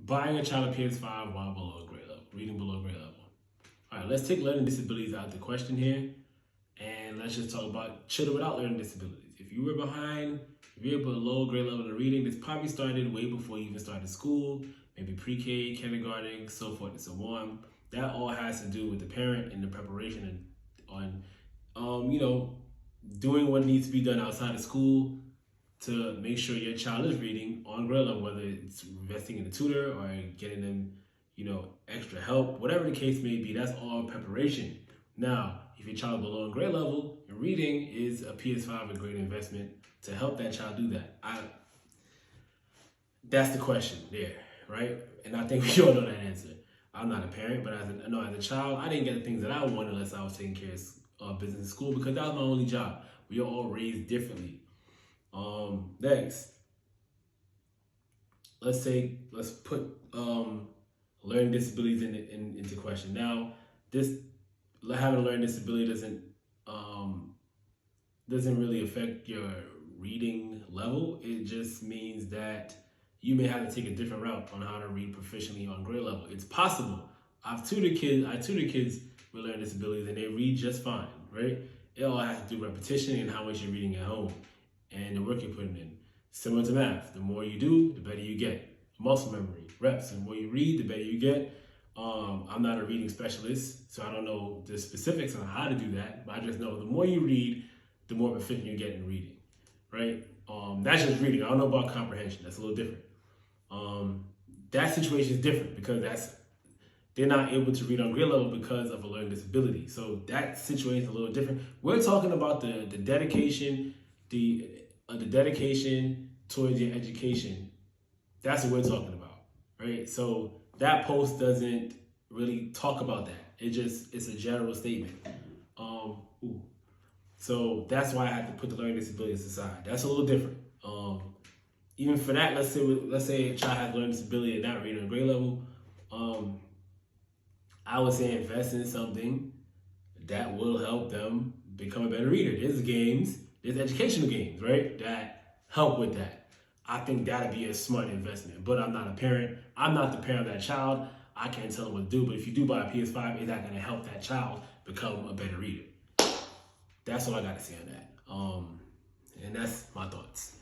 buying a child a PS5 while below grade level, reading below grade level. All right, let's take learning disabilities out of the question here, and let's just talk about children without learning disabilities. If you were behind, if you're below grade level in reading, this probably started way before you even started school, maybe pre-K, kindergarten, so forth and so on. That all has to do with the parent and the preparation and doing what needs to be done outside of school to make sure your child is reading on grade level, whether it's investing in a tutor or getting them, extra help, whatever the case may be. That's all preparation. Now, if your child is below in grade level, and reading is a PS5 a great investment to help that child do that. That's the question there, right? And I think we all know that answer. I'm not a parent, but as a child, I didn't get the things that I wanted unless I was taking care of business in school, because that was my only job. We are all raised differently. Next, let's put learning disabilities into question. Now, this having a learning disability doesn't really affect your reading level. It just means that you may have to take a different route on how to read proficiently on grade level. It's possible. I tutor kids with learning disabilities, and they read just fine, right? It all has to do with repetition and how much you're reading at home and the work you're putting in. Similar to math, the more you do, the better you get. Muscle memory, reps, the more you read, the better you get. I'm not a reading specialist, so I don't know the specifics on how to do that, but I just know the more you read, the more proficient you get in reading, right? That's just reading. I don't know about comprehension. That's a little different. That situation is different because they're not able to read on grade level because of a learning disability. So that situation is a little different. We're talking about the dedication, the dedication towards your education. That's what we're talking about, right? So that post doesn't really talk about that. It's a general statement. So that's why I had to put the learning disabilities aside. That's a little different. Even for that, let's say a child has learning disability and not reading on grade level. I would say invest in something that will help them become a better reader. There's educational games, right, that help with that. I think that'd be a smart investment. But I'm not a parent. I'm not the parent of that child. I can't tell them what to do. But if you do buy a PS5, is that going to help that child become a better reader? That's all I got to say on that. And that's my thoughts.